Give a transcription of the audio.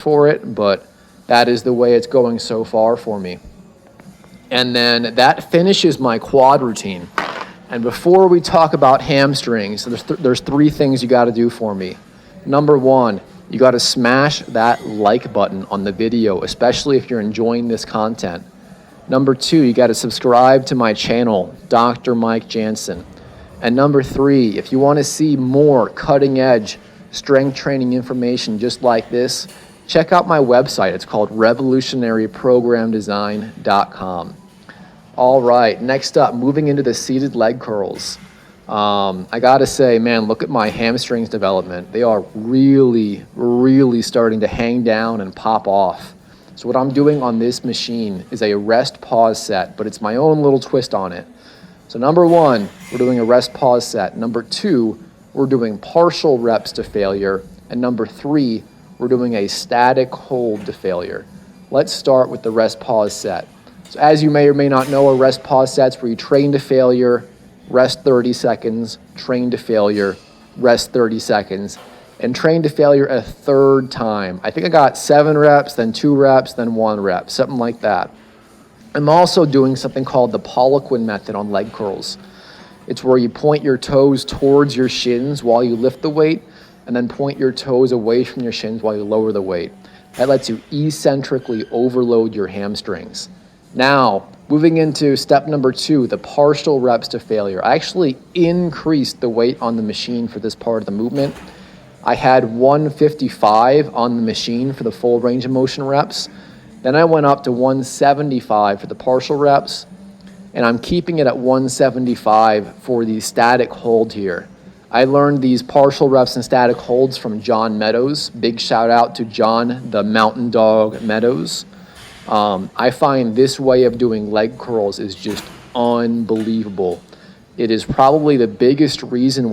for it, but that is the way it's going so far for me. And then that finishes my quad routine. And before we talk about hamstrings, there's three things you got to do for me. Number one, you got to smash that like button on the video, especially if you're enjoying this content. Number two, you got to subscribe to my channel, Dr. Mike Jansen. And number three, if you want to see more cutting edge strength training information just like this, check out my website. It's called revolutionaryprogramdesign.com. All right, next up, moving into the seated leg curls. I gotta say, man, look at my hamstrings development. They are really, really starting to hang down and pop off. So what I'm doing on this machine is a rest pause set, but it's my own little twist on it. So number one, we're doing a rest pause set. Number two, we're doing partial reps to failure. And number three, we're doing a static hold to failure. Let's start with the rest pause set. So as you may or may not know, a rest pause set's where you train to failure, rest 30 seconds, train to failure, rest 30 seconds, and train to failure a third time. I think I got 7 reps, then 2 reps, then 1 rep, something like that. I'm also doing something called the Poliquin Method on leg curls. It's where you point your toes towards your shins while you lift the weight, and then point your toes away from your shins while you lower the weight. That lets you eccentrically overload your hamstrings. Now, moving into step number 2, the partial reps to failure. I actually increased the weight on the machine for this part of the movement. I had 155 on the machine for the full range of motion reps. Then I went up to 175 for the partial reps, and I'm keeping it at 175 for the static hold here. I learned these partial reps and static holds from John Meadows. Big shout out to John, the Mountain Dog Meadows. I find this way of doing leg curls is just unbelievable. It is probably the biggest reason